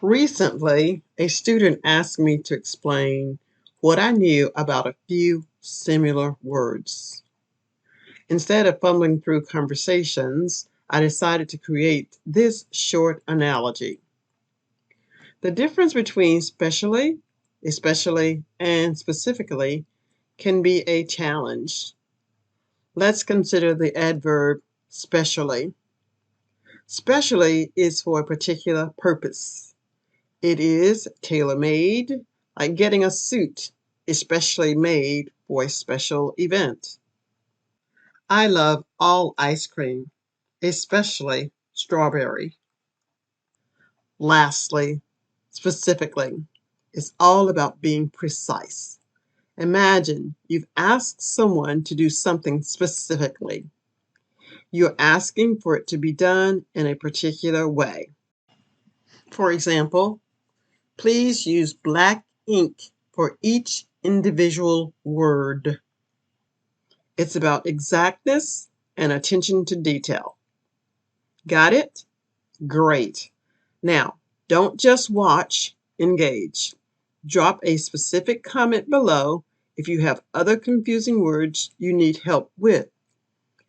Recently, a student asked me to explain what I knew about a few similar words. Instead of fumbling through conversations, I decided to create this short analogy. The difference between specially, especially, and specifically can be a challenge. Let's consider the adverb specially. Specially is for a particular purpose. It is tailor-made, like getting a suit especially made for a special event. I love all ice cream, especially strawberry. Lastly, specifically, it's all about being precise. Imagine you've asked someone to do something specifically. You're asking for it to be done in a particular way. For example, please use black ink for each individual word. It's about exactness and attention to detail. Got it? Great. Now, don't just watch, engage. Drop a specific comment below if you have other confusing words you need help with.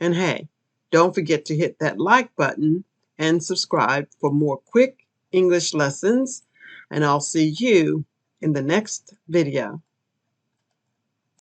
And hey, don't forget to hit that like button and subscribe for more quick English lessons. And I'll see you in the next video.